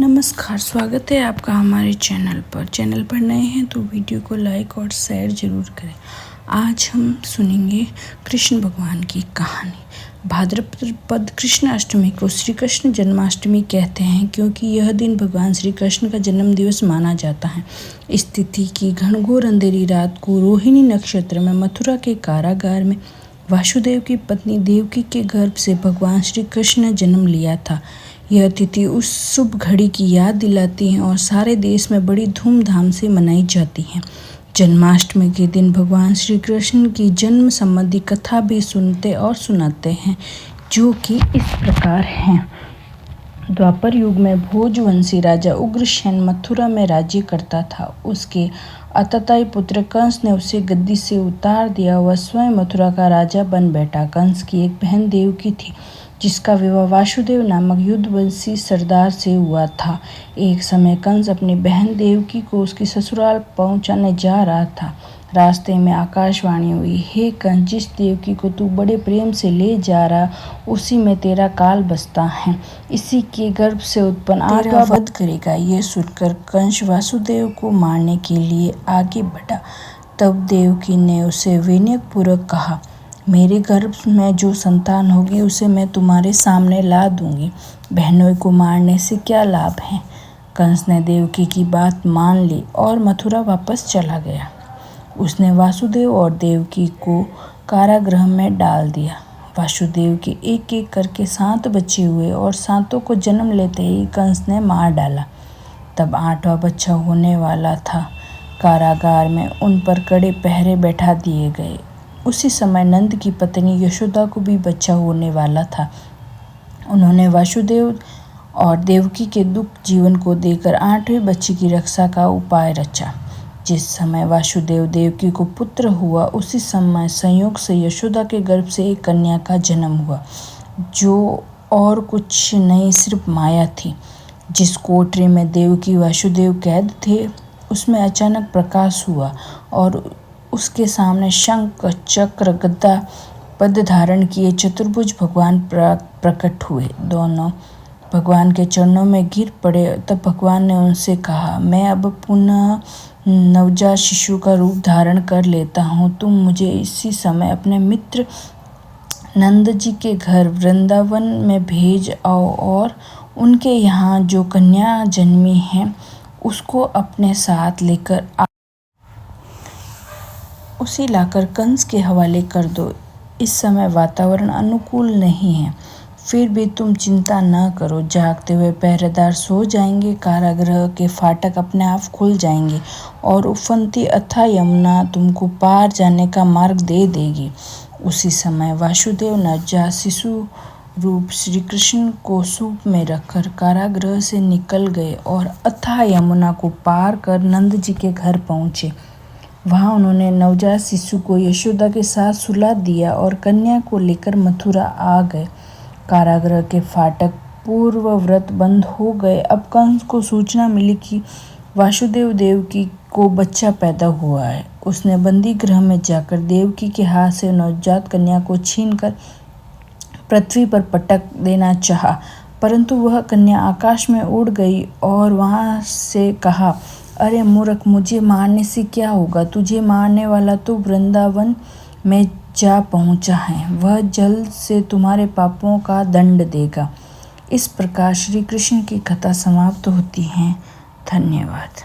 नमस्कार, स्वागत है आपका हमारे चैनल पर नए हैं तो वीडियो को लाइक और शेयर ज़रूर करें। आज हम सुनेंगे कृष्ण भगवान की कहानी। भाद्रपद कृष्ण अष्टमी को श्री कृष्ण जन्माष्टमी कहते हैं क्योंकि यह दिन भगवान श्री कृष्ण का जन्म दिवस माना जाता है। इस तिथि की घनघोर अंधेरी रात को रोहिणी नक्षत्र में मथुरा के कारागार में वासुदेव की पत्नी देवकी के गर्भ से भगवान श्री कृष्ण ने जन्म लिया था। यह तिथि उस शुभ घड़ी की याद दिलाती है और सारे देश में बड़ी धूमधाम से मनाई जाती है। जन्माष्टमी के दिन भगवान श्री कृष्ण की जन्म संबंधी कथा भी सुनते और सुनाते हैं, जो कि इस प्रकार हैं। द्वापर युग में भोजवंशी राजा उग्रसेन मथुरा में राज्य करता था। उसके आतताई पुत्र कंस ने उसे गद्दी से उतार दिया। वह स्वयं मथुरा का राजा बन बैठा। कंस की एक बहन देवकी थी, जिसका विवाह वासुदेव नामक युद्धवंशी सरदार से हुआ था। एक समय कंस अपनी बहन देवकी को उसकी ससुराल पहुंचाने जा रहा था। रास्ते में आकाशवाणी हुई, हे कंस, जिस देवकी को तू बड़े प्रेम से ले जा रहा, उसी में तेरा काल बसता है। इसी के गर्भ से उत्पन्न आठवां वध करेगा। यह सुनकर कंस वासुदेव को मारने के लिए आगे बढ़ा। तब देवकी ने उसे विनयपूर्वक कहा, मेरे गर्भ में जो संतान होगी उसे मैं तुम्हारे सामने ला दूंगी। बहनों को मारने से क्या लाभ है। कंस ने देवकी की बात मान ली और मथुरा वापस चला गया। उसने वासुदेव और देवकी को कारागृह में डाल दिया। वासुदेव के एक एक करके 7 बच्चे हुए और 7 को जन्म लेते ही कंस ने मार डाला। तब 8वां बच्चा होने वाला था। कारागार में उन पर कड़े पहरे बैठा दिए गए। उसी समय नंद की पत्नी यशोदा को भी बच्चा होने वाला था। उन्होंने वासुदेव और देवकी के दुख जीवन को देकर 8वें बच्चे की रक्षा का उपाय रचा। जिस समय वासुदेव देवकी को पुत्र हुआ, उसी समय संयोग से यशोदा के गर्भ से एक कन्या का जन्म हुआ, जो और कुछ नहीं सिर्फ माया थी। जिस कोठरी में देवकी वासुदेव कैद थे, उसमें अचानक प्रकाश हुआ और उसके सामने शंख, चक्र, गदा पद धारण किए चतुर्भुज भगवान प्रकट हुए। दोनों भगवान के चरणों में गिर पड़े। तब भगवान ने उनसे कहा, मैं अब पुनः नवजात शिशु का रूप धारण कर लेता हूँ। तुम मुझे इसी समय अपने मित्र नंद जी के घर वृंदावन में भेज आओ और उनके यहाँ जो कन्या जन्मी है उसको अपने साथ लेकर उसे लाकर कंस के हवाले कर दो। इस समय वातावरण अनुकूल नहीं है, फिर भी तुम चिंता न करो। जागते हुए पहरेदार सो जाएंगे। कारागृह के फाटक अपने आप खुल जाएंगे और उफनती अथाह यमुना तुमको पार जाने का मार्ग दे देगी। उसी समय वासुदेव नवजात शिशु रूप श्री कृष्ण को सूप में रखकर कारागृह से निकल गए और अथाह यमुना को पार कर नंद जी के घर पहुँचे। वहाँ उन्होंने नवजात शिशु को यशोदा के साथ सुला दिया और कन्या को लेकर मथुरा आ गए। कारागृह के फाटक पूर्ववत बंद हो गए। अब कंस को सूचना मिली कि वासुदेव देवकी को बच्चा पैदा हुआ है। उसने बंदी गृह में जाकर देवकी के हाथ से नवजात कन्या को छीनकर पृथ्वी पर पटक देना चाहा, परंतु वह कन्या आकाश में उड़ गई और वहाँ से कहा, अरे मूर्ख, मुझे मारने से क्या होगा। तुझे मारने वाला तो वृंदावन में जा पहुंचा है। वह जल्द से तुम्हारे पापों का दंड देगा। इस प्रकार श्री कृष्ण की कथा समाप्त होती है। धन्यवाद।